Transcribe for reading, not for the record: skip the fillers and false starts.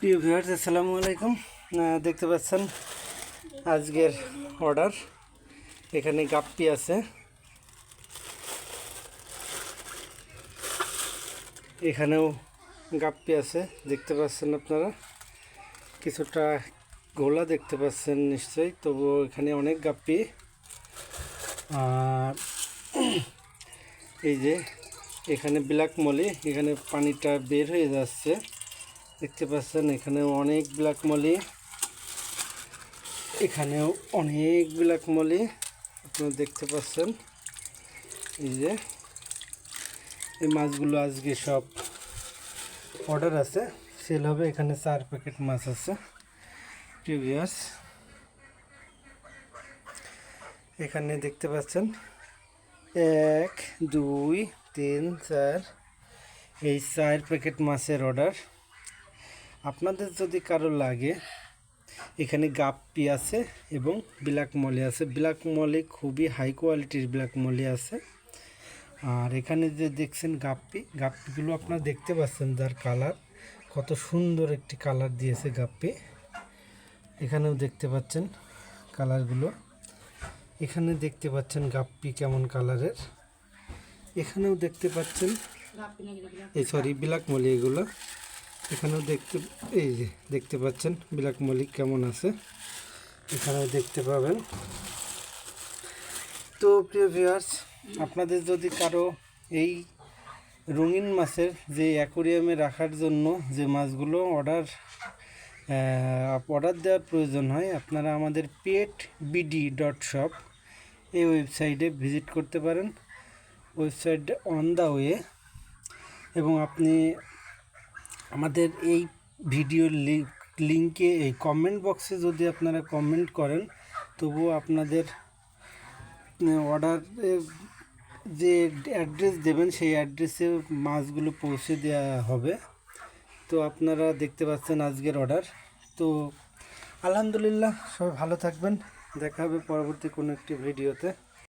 প্রিয় ভিউয়ার্স, আসসালামু আলাইকুম। দেখতে পাচ্ছেন আজকের অর্ডার। এখানে গাপ্পি আছে, এখানেও গাপ্পি আছে। দেখতে পাচ্ছেন আপনারা কিছুটা গোলা দেখতে পাচ্ছেন নিশ্চয়ই, তবুও এখানে অনেক গাপ্পি। আর এই যে এখানে ব্ল্যাক মলি, এখানে পানিটা বের হয়ে যাচ্ছে, দেখতে পাচ্ছেন। এখানেও অনেক ব্ল্যাক মলি, এখানেও অনেক ব্ল্যাক মলি আপনারা দেখতে পাচ্ছেন। এই যে এই মাছগুলো আজকে সব অর্ডার আছে, সেল হবে। এখানে 4 প্যাকেট মাছ আছে প্রিভিয়াস। এখানে দেখতে পাচ্ছেন 1 2 3 4, এই 4 প্যাকেট মাছের অর্ডার। আপনাদের যদি কারো লাগে, এখানে গাপ্পি আছে এবং ব্ল্যাক মলি আছে। ব্ল্যাক মলি খুবই হাই কোয়ালিটির ব্ল্যাক মলি আছে। আর এখানে যে দেখছেন গাপ্পিগুলো আপনারা দেখতে পাচ্ছেন, যার কালার কত সুন্দর একটি কালার দিয়েছে গাপ্পি। এখানেও দেখতে পাচ্ছেন কালারগুলো, এখানে দেখতে পাচ্ছেন গাপ্পি কেমন কালারের, এখানেও দেখতে পাচ্ছেন ব্ল্যাক মলি এগুলো। এখানেও এই যে দেখতে পাচ্ছেন ব্ল্যাক মলি কেমন আছে, এখানেও দেখতে পাবেন। তো প্রিয় ভিউয়ার্স, আপনাদের যদি কারো এই রঙিন মাছের যে অ্যাকোরিয়ামে রাখার জন্য যে মাছগুলো অর্ডার দেওয়ার প্রয়োজন হয়, আপনারা আমাদের petbd.shop এই ওয়েবসাইটে ভিজিট করতে পারেন। Website on the way. এবং আপনি আমাদের এই ভিডিওর লিঙ্কে এই কমেন্ট বক্সে যদি আপনারা কমেন্ট করেন, তবুও আপনাদের অর্ডারের যে অ্যাড্রেস দেবেন সেই অ্যাড্রেসে মাছগুলো পৌঁছে দেওয়া হবে। তো আপনারা দেখতে পাচ্ছেন আজকের অর্ডার। তো আলহামদুলিল্লাহ, সবাই ভালো থাকবেন। দেখা হবে পরবর্তী কোনো একটি ভিডিওতে।